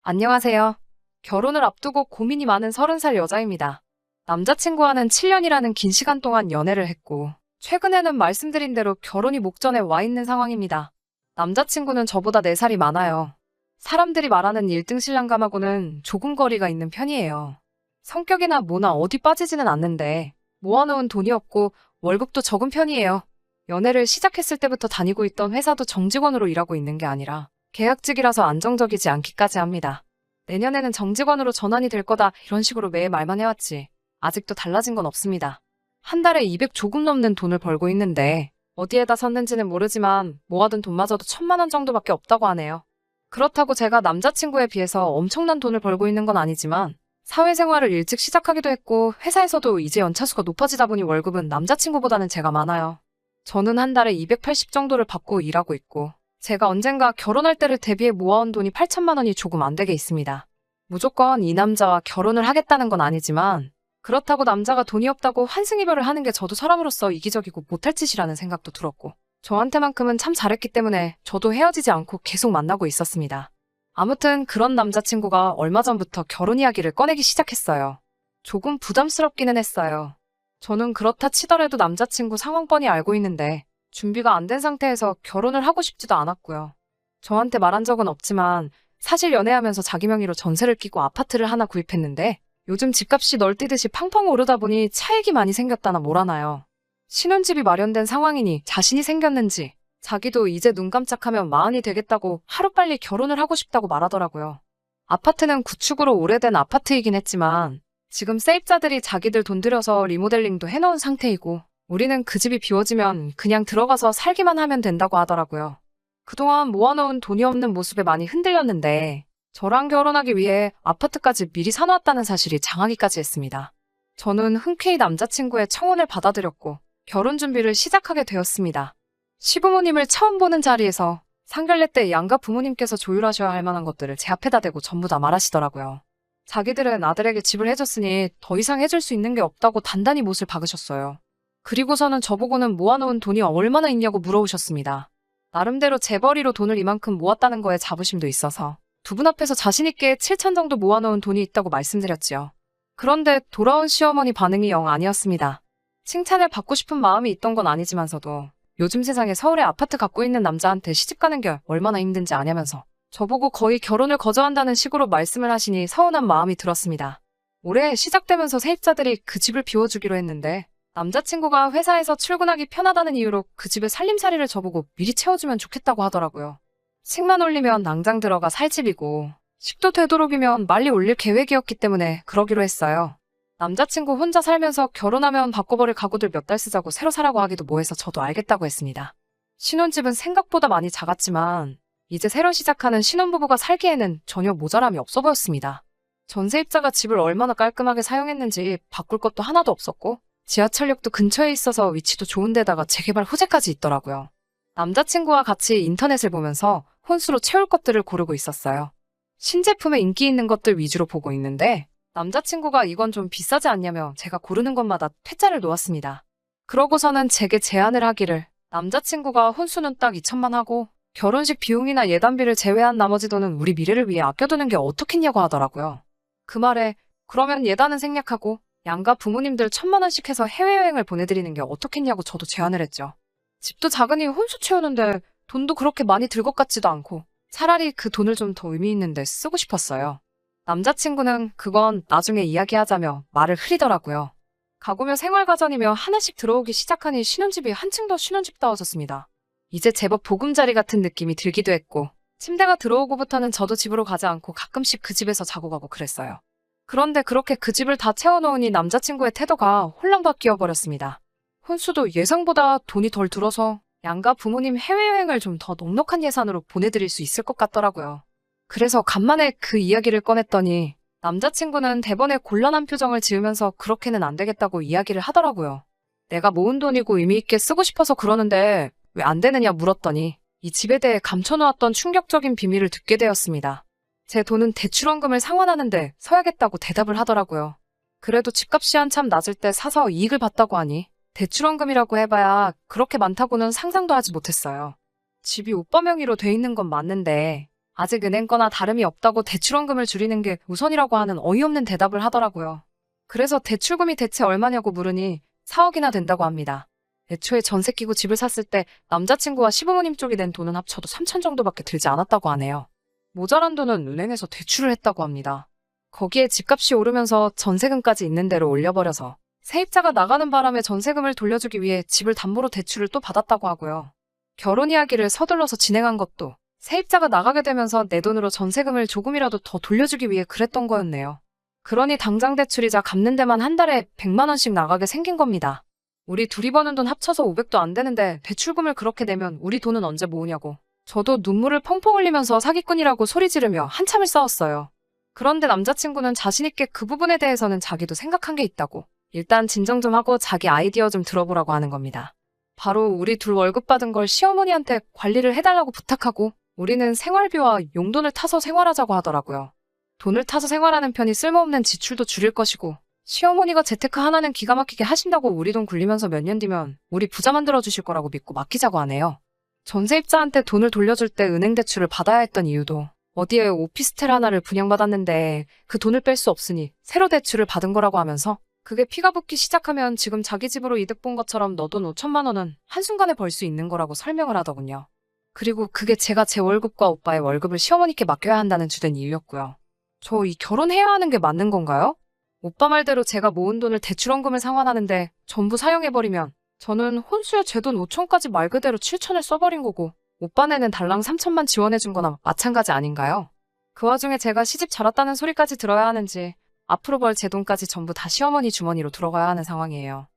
안녕하세요. 결혼을 앞두고 고민이 많은 30살 여자입니다. 남자친구와는 7년이라는 긴 시간 동안 연애를 했고, 최근에는 말씀드린 대로 결혼이 목전에 와 있는 상황입니다. 남자친구는 저보다 4살이 많아요. 사람들이 말하는 1등 신랑감하고는 조금 거리가 있는 편이에요. 성격이나 뭐나 어디 빠지지는 않는데, 모아놓은 돈이 없고 월급도 적은 편이에요. 연애를 시작했을 때부터 다니고 있던 회사도 정직원으로 일하고 있는 게 아니라, 계약직이라서 안정적이지 않기까지 합니다. 내년에는 정직원으로 전환이 될 거다 이런 식으로 매일 말만 해왔지 아직도 달라진 건 없습니다. 한 달에 200 조금 넘는 돈을 벌고 있는데 어디에다 썼는지는 모르지만 모아둔 돈마저도 1000만 원 정도밖에 없다고 하네요. 그렇다고 제가 남자친구에 비해서 엄청난 돈을 벌고 있는 건 아니지만 사회생활을 일찍 시작하기도 했고 회사에서도 이제 연차수가 높아지다 보니 월급은 남자친구보다는 제가 많아요. 저는 한 달에 280 정도를 받고 일하고 있고 제가 언젠가 결혼할 때를 대비해 모아온 돈이 8천만 원이 조금 안 되게 있습니다. 무조건 이 남자와 결혼을 하겠다는 건 아니지만 그렇다고 남자가 돈이 없다고 환승이별을 하는 게 저도 사람으로서 이기적이고 못할 짓이라는 생각도 들었고 저한테만큼은 참 잘했기 때문에 저도 헤어지지 않고 계속 만나고 있었습니다. 아무튼 그런 남자친구가 얼마 전부터 결혼 이야기를 꺼내기 시작했어요. 조금 부담스럽기는 했어요. 저는 그렇다 치더라도 남자친구 상황 뻔히 알고 있는데 준비가 안 된 상태에서 결혼을 하고 싶지도 않았고요. 저한테 말한 적은 없지만 사실 연애하면서 자기 명의로 전세를 끼고 아파트를 하나 구입했는데 요즘 집값이 널뛰듯이 팡팡 오르다 보니 차익이 많이 생겼다나 뭐라나요. 신혼집이 마련된 상황이니 자신이 생겼는지 자기도 이제 눈 깜짝하면 마흔이 되겠다고 하루빨리 결혼을 하고 싶다고 말하더라고요. 아파트는 구축으로 오래된 아파트이긴 했지만 지금 세입자들이 자기들 돈 들여서 리모델링도 해놓은 상태이고 우리는 그 집이 비워지면 그냥 들어가서 살기만 하면 된다고 하더라고요. 그동안 모아놓은 돈이 없는 모습에 많이 흔들렸는데 저랑 결혼하기 위해 아파트까지 미리 사놓았다는 사실이 장하기까지 했습니다. 저는 흔쾌히 남자친구의 청혼을 받아들였고 결혼 준비를 시작하게 되었습니다. 시부모님을 처음 보는 자리에서 상견례 때 양가 부모님께서 조율하셔야 할 만한 것들을 제 앞에다 대고 전부 다 말하시더라고요. 자기들은 아들에게 집을 해줬으니 더 이상 해줄 수 있는 게 없다고 단단히 못을 박으셨어요. 그리고서는 저보고는 모아놓은 돈이 얼마나 있냐고 물어오셨습니다. 나름대로 재벌이로 돈을 이만큼 모았다는 거에 자부심도 있어서 두 분 앞에서 자신있게 7천 정도 모아놓은 돈이 있다고 말씀드렸지요. 그런데 돌아온 시어머니 반응이 영 아니었습니다. 칭찬을 받고 싶은 마음이 있던 건 아니지만서도 요즘 세상에 서울에 아파트 갖고 있는 남자한테 시집가는 게 얼마나 힘든지 아냐면서 저보고 거의 결혼을 거저한다는 식으로 말씀을 하시니 서운한 마음이 들었습니다. 올해 시작되면서 세입자들이 그 집을 비워주기로 했는데 남자친구가 회사에서 출근하기 편하다는 이유로 그 집에 살림살이를 저보고 미리 채워주면 좋겠다고 하더라고요. 식만 올리면 낭장 들어가 살 집이고 식도 되도록이면 빨리 올릴 계획이었기 때문에 그러기로 했어요. 남자친구 혼자 살면서 결혼하면 바꿔버릴 가구들 몇 달 쓰자고 새로 사라고 하기도 뭐해서 저도 알겠다고 했습니다. 신혼집은 생각보다 많이 작았지만 이제 새로 시작하는 신혼부부가 살기에는 전혀 모자람이 없어 보였습니다. 전세입자가 집을 얼마나 깔끔하게 사용했는지 바꿀 것도 하나도 없었고 지하철역도 근처에 있어서 위치도 좋은 데다가 재개발 호재까지 있더라고요. 남자친구와 같이 인터넷을 보면서 혼수로 채울 것들을 고르고 있었어요. 신제품에 인기 있는 것들 위주로 보고 있는데 남자친구가 이건 좀 비싸지 않냐며 제가 고르는 것마다 퇴짜를 놓았습니다. 그러고서는 제게 제안을 하기를 남자친구가 혼수는 딱 2천만 하고 결혼식 비용이나 예단비를 제외한 나머지 돈은 우리 미래를 위해 아껴두는 게 어떻겠냐고 하더라고요. 그 말에 그러면 예단은 생략하고 양가 부모님들 1000만 원씩 해서 해외여행을 보내드리는 게 어떻겠냐고 저도 제안을 했죠. 집도 작으니 혼수 채우는데 돈도 그렇게 많이 들 것 같지도 않고 차라리 그 돈을 좀 더 의미 있는 데 쓰고 싶었어요. 남자친구는 그건 나중에 이야기하자며 말을 흐리더라고요. 가구며 생활가전이며 하나씩 들어오기 시작하니 신혼집이 한층 더 신혼집다워졌습니다. 이제 제법 보금자리 같은 느낌이 들기도 했고 침대가 들어오고부터는 저도 집으로 가지 않고 가끔씩 그 집에서 자고 가고 그랬어요. 그런데 그렇게 그 집을 다 채워놓으니 남자친구의 태도가 홀랑 바뀌어 버렸습니다. 혼수도 예상보다 돈이 덜 들어서 양가 부모님 해외여행을 좀 더 넉넉한 예산으로 보내드릴 수 있을 것 같더라고요. 그래서 간만에 그 이야기를 꺼냈더니 남자친구는 대번에 곤란한 표정을 지으면서 그렇게는 안 되겠다고 이야기를 하더라고요. 내가 모은 돈이고 의미 있게 쓰고 싶어서 그러는데 왜 안 되느냐 물었더니 이 집에 대해 감춰놓았던 충격적인 비밀을 듣게 되었습니다. 제 돈은 대출원금을 상환하는데 써야겠다고 대답을 하더라고요. 그래도 집값이 한참 낮을 때 사서 이익을 봤다고 하니 대출원금이라고 해봐야 그렇게 많다고는 상상도 하지 못했어요. 집이 오빠 명의로 돼 있는 건 맞는데 아직 은행 거나 다름이 없다고 대출원금을 줄이는 게 우선이라고 하는 어이없는 대답을 하더라고요. 그래서 대출금이 대체 얼마냐고 물으니 4억이나 된다고 합니다. 애초에 전세 끼고 집을 샀을 때 남자친구와 시부모님 쪽이 낸 돈은 합쳐도 3천 정도밖에 들지 않았다고 하네요. 모자란 돈은 은행에서 대출을 했다고 합니다. 거기에 집값이 오르면서 전세금까지 있는 대로 올려버려서 세입자가 나가는 바람에 전세금을 돌려주기 위해 집을 담보로 대출을 또 받았다고 하고요. 결혼 이야기를 서둘러서 진행한 것도 세입자가 나가게 되면서 내 돈으로 전세금을 조금이라도 더 돌려주기 위해 그랬던 거였네요. 그러니 당장 대출이자 갚는 데만 한 달에 100만 원씩 나가게 생긴 겁니다. 우리 둘이 버는 돈 합쳐서 500도 안 되는데 대출금을 그렇게 내면 우리 돈은 언제 모으냐고. 저도 눈물을 펑펑 흘리면서 사기꾼이라고 소리 지르며 한참을 싸웠어요. 그런데 남자친구는 자신있게 그 부분에 대해서는 자기도 생각한 게 있다고. 일단 진정 좀 하고 자기 아이디어 좀 들어보라고 하는 겁니다. 바로 우리 둘 월급 받은 걸 시어머니한테 관리를 해달라고 부탁하고 우리는 생활비와 용돈을 타서 생활하자고 하더라고요. 돈을 타서 생활하는 편이 쓸모없는 지출도 줄일 것이고 시어머니가 재테크 하나는 기가 막히게 하신다고 우리 돈 굴리면서 몇 년 뒤면 우리 부자 만들어 주실 거라고 믿고 맡기자고 하네요. 전세입자한테 돈을 돌려줄 때 은행 대출을 받아야 했던 이유도 어디에 오피스텔 하나를 분양받았는데 그 돈을 뺄 수 없으니 새로 대출을 받은 거라고 하면서 그게 피가 붙기 시작하면 지금 자기 집으로 이득 본 것처럼 너 돈 5천만 원은 한순간에 벌 수 있는 거라고 설명을 하더군요. 그리고 그게 제가 제 월급과 오빠의 월급을 시어머니께 맡겨야 한다는 주된 이유였고요. 저 이 결혼해야 하는 게 맞는 건가요? 오빠 말대로 제가 모은 돈을 대출원금을 상환하는데 전부 사용해버리면 저는 혼수에 제 돈 5천까지 말 그대로 7천을 써버린 거고 오빠네는 달랑 3천만 지원해준 거나 마찬가지 아닌가요? 그 와중에 제가 시집 잘 왔다는 소리까지 들어야 하는지 앞으로 벌 제 돈까지 전부 다 시어머니 주머니로 들어가야 하는 상황이에요.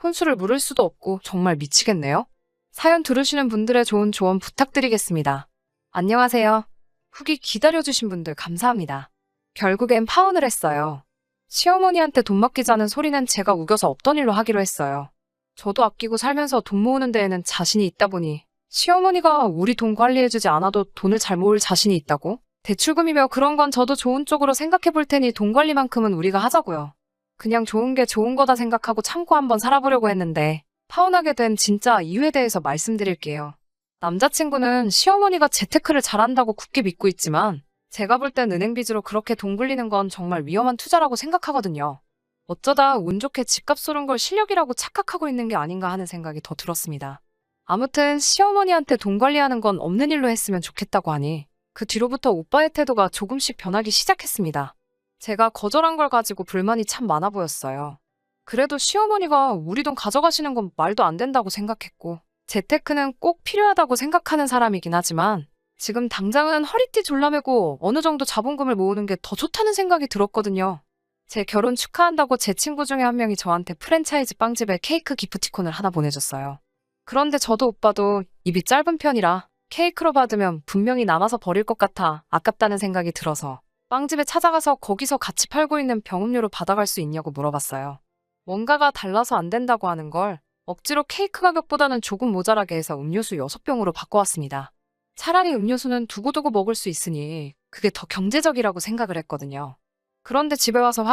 혼수를 물을 수도 없고 정말 미치겠네요. 사연 들으시는 분들의 좋은 조언 부탁드리겠습니다. 안녕하세요. 후기 기다려주신 분들 감사합니다. 결국엔 파혼을 했어요. 시어머니한테 돈 맡기자는 소리는 제가 우겨서 없던 일로 하기로 했어요. 저도 아끼고 살면서 돈 모으는 데에는 자신이 있다 보니 시어머니가 우리 돈 관리해주지 않아도 돈을 잘 모을 자신이 있다고? 대출금이며 그런 건 저도 좋은 쪽으로 생각해 볼 테니 돈 관리만큼은 우리가 하자고요. 그냥 좋은 게 좋은 거다 생각하고 참고 한번 살아보려고 했는데 파혼하게 된 진짜 이유에 대해서 말씀드릴게요. 남자친구는 시어머니가 재테크를 잘한다고 굳게 믿고 있지만 제가 볼 땐 은행 빚으로 그렇게 돈 굴리는 건 정말 위험한 투자라고 생각하거든요. 어쩌다 운 좋게 집값 오른 걸 실력이라고 착각하고 있는 게 아닌가 하는 생각이 더 들었습니다. 아무튼 시어머니한테 돈 관리하는 건 없는 일로 했으면 좋겠다고 하니 그 뒤로부터 오빠의 태도가 조금씩 변하기 시작했습니다. 제가 거절한 걸 가지고 불만이 참 많아 보였어요. 그래도 시어머니가 우리 돈 가져가시는 건 말도 안 된다고 생각했고 재테크는 꼭 필요하다고 생각하는 사람이긴 하지만 지금 당장은 허리띠 졸라매고 어느 정도 자본금을 모으는 게 더 좋다는 생각이 들었거든요. 제 결혼 축하한다고 제 친구 중에 한 명이 저한테 프랜차이즈 빵집에 케이크 기프티콘을 하나 보내줬어요. 그런데 저도 오빠도 입이 짧은 편이라 케이크로 받으면 분명히 남아서 버릴 것 같아 아깝다는 생각이 들어서 빵집에 찾아가서 거기서 같이 팔고 있는 병음료로 받아갈 수 있냐고 물어봤어요. 뭔가가 달라서 안 된다고 하는 걸 억지로 케이크 가격보다는 조금 모자라게 해서 음료수 6병으로 바꿔왔습니다. 차라리 음료수는 두고두고 먹을 수 있으니 그게 더 경제적이라고 생각을 했거든요. 그런데 집에 와서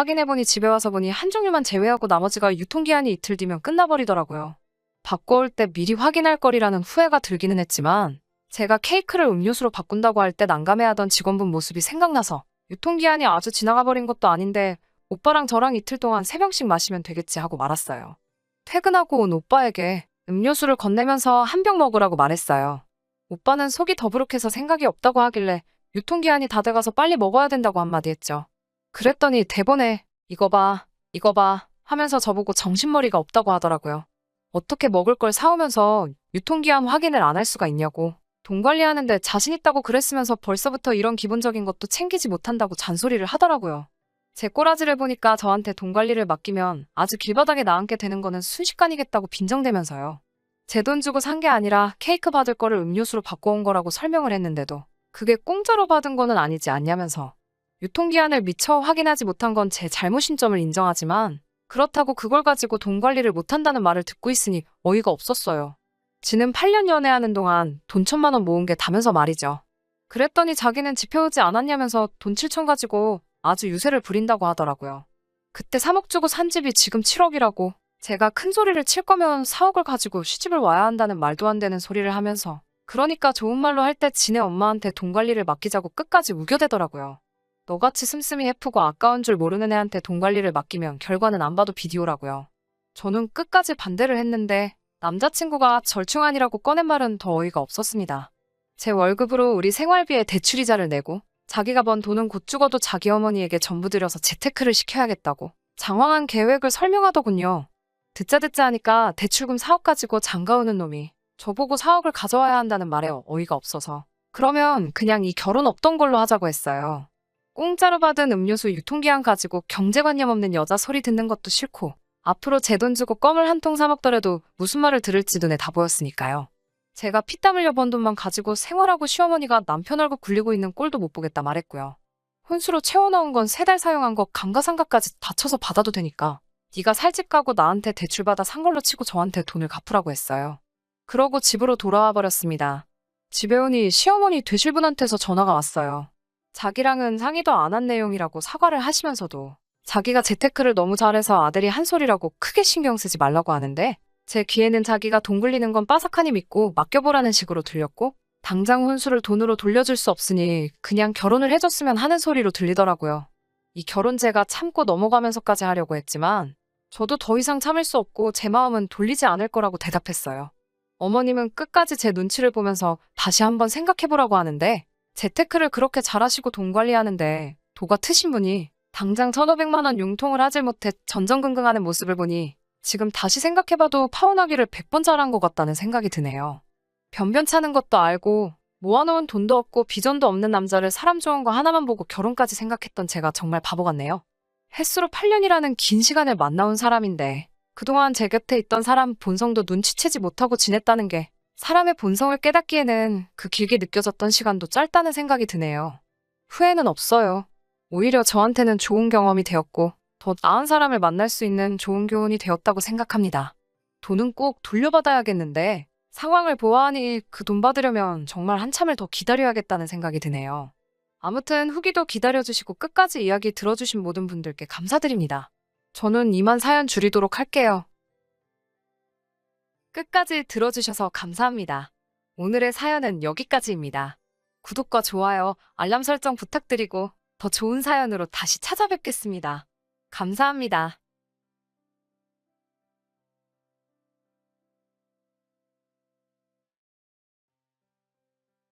보니 한 종류만 제외하고 나머지가 유통기한이 이틀 뒤면 끝나버리더라고요. 바꿔올 때 미리 확인할 거리라는 후회가 들기는 했지만 제가 케이크를 음료수로 바꾼다고 할 때 난감해하던 직원분 모습이 생각나서 유통기한이 아주 지나가 버린 것도 아닌데 오빠랑 저랑 이틀 동안 3병씩 마시면 되겠지 하고 말았어요. 퇴근하고 온 오빠에게 음료수를 건네면서 한 병 먹으라고 말했어요. 오빠는 속이 더부룩해서 생각이 없다고 하길래 유통기한이 다 돼가서 빨리 먹어야 된다고 한마디 했죠. 그랬더니 대본에 이거 봐 하면서 저보고 정신머리가 없다고 하더라고요. 어떻게 먹을 걸 사오면서 유통기한 확인을 안 할 수가 있냐고. 돈 관리하는데 자신 있다고 그랬으면서 벌써부터 이런 기본적인 것도 챙기지 못한다고 잔소리를 하더라고요. 제 꼬라지를 보니까 저한테 돈 관리를 맡기면 아주 길바닥에 나앉게 되는 거는 순식간이겠다고 빈정대면서요. 제 돈 주고 산 게 아니라 케이크 받을 거를 음료수로 바꿔온 거라고 설명을 했는데도 그게 공짜로 받은 거는 아니지 않냐면서 유통기한을 미처 확인하지 못한 건 제 잘못인 점을 인정하지만 그렇다고 그걸 가지고 돈 관리를 못한다는 말을 듣고 있으니 어이가 없었어요. 지는 8년 연애하는 동안 돈 1,000만 원 모은 게 다면서 말이죠. 그랬더니 자기는 지펴오지 않았냐면서 돈 7천 가지고 아주 유세를 부린다고 하더라고요. 그때 3억 주고 산 집이 지금 7억이라고 제가 큰 소리를 칠 거면 4억을 가지고 시집을 와야 한다는 말도 안 되는 소리를 하면서 그러니까 좋은 말로 할 때 지네 엄마한테 돈 관리를 맡기자고 끝까지 우겨대더라고요. 너같이 씀씀이 해프고 아까운 줄 모르는 애한테 돈 관리를 맡기면 결과는 안 봐도 비디오라고요. 저는 끝까지 반대를 했는데 남자친구가 절충안이라고 꺼낸 말은 더 어이가 없었습니다. 제 월급으로 우리 생활비에 대출이자를 내고 자기가 번 돈은 곧 죽어도 자기 어머니에게 전부 들여서 재테크를 시켜야겠다고 장황한 계획을 설명하더군요. 듣자 하니까 대출금 4억 가지고 장가오는 놈이 저보고 4억을 가져와야 한다는 말에 어이가 없어서 그러면 그냥 이 결혼 없던 걸로 하자고 했어요. 공짜로 받은 음료수 유통기한 가지고 경제관념 없는 여자 소리 듣는 것도 싫고 앞으로 제 돈 주고 껌을 한 통 사 먹더라도 무슨 말을 들을지 눈에 다 보였으니까요. 제가 피땀 흘려 번 돈만 가지고 생활하고 시어머니가 남편 얼굴 굴리고 있는 꼴도 못 보겠다 말했고요. 혼수로 채워넣은 건 3달 사용한 거 감가상각까지 다 쳐서 받아도 되니까 네가 살 집 가고 나한테 대출받아 산 걸로 치고 저한테 돈을 갚으라고 했어요. 그러고 집으로 돌아와 버렸습니다. 집에 오니 시어머니 되실 분한테서 전화가 왔어요. 자기랑은 상의도 안 한 내용이라고 사과를 하시면서도 자기가 재테크를 너무 잘해서 아들이 한 소리라고 크게 신경 쓰지 말라고 하는데 제 귀에는 자기가 돈 굴리는 건 빠삭하니 믿고 맡겨보라는 식으로 들렸고 당장 혼수를 돈으로 돌려줄 수 없으니 그냥 결혼을 해줬으면 하는 소리로 들리더라고요. 이 결혼제가 참고 넘어가면서까지 하려고 했지만 저도 더 이상 참을 수 없고 제 마음은 돌리지 않을 거라고 대답했어요. 어머님은 끝까지 제 눈치를 보면서 다시 한번 생각해보라고 하는데 재테크를 그렇게 잘하시고 돈 관리하는데 도가 트신 분이 당장 1,500만 원 융통을 하질 못해 전전긍긍하는 모습을 보니 지금 다시 생각해봐도 파혼하기를 100번 잘한 것 같다는 생각이 드네요. 변변찮은 것도 알고 모아놓은 돈도 없고 비전도 없는 남자를 사람 좋은 거 하나만 보고 결혼까지 생각했던 제가 정말 바보 같네요. 횟수로 8년이라는 긴 시간을 만나온 사람인데 그동안 제 곁에 있던 사람 본성도 눈치채지 못하고 지냈다는 게 사람의 본성을 깨닫기에는 그 길게 느껴졌던 시간도 짧다는 생각이 드네요. 후회는 없어요. 오히려 저한테는 좋은 경험이 되었고 더 나은 사람을 만날 수 있는 좋은 교훈이 되었다고 생각합니다. 돈은 꼭 돌려받아야겠는데 상황을 보아하니 그 돈 받으려면 정말 한참을 더 기다려야겠다는 생각이 드네요. 아무튼 후기도 기다려주시고 끝까지 이야기 들어주신 모든 분들께 감사드립니다. 저는 이만 사연 줄이도록 할게요. 끝까지 들어주셔서 감사합니다. 오늘의 사연은 여기까지입니다. 구독과 좋아요, 알람 설정 부탁드리고 더 좋은 사연으로 다시 찾아뵙겠습니다. 감사합니다.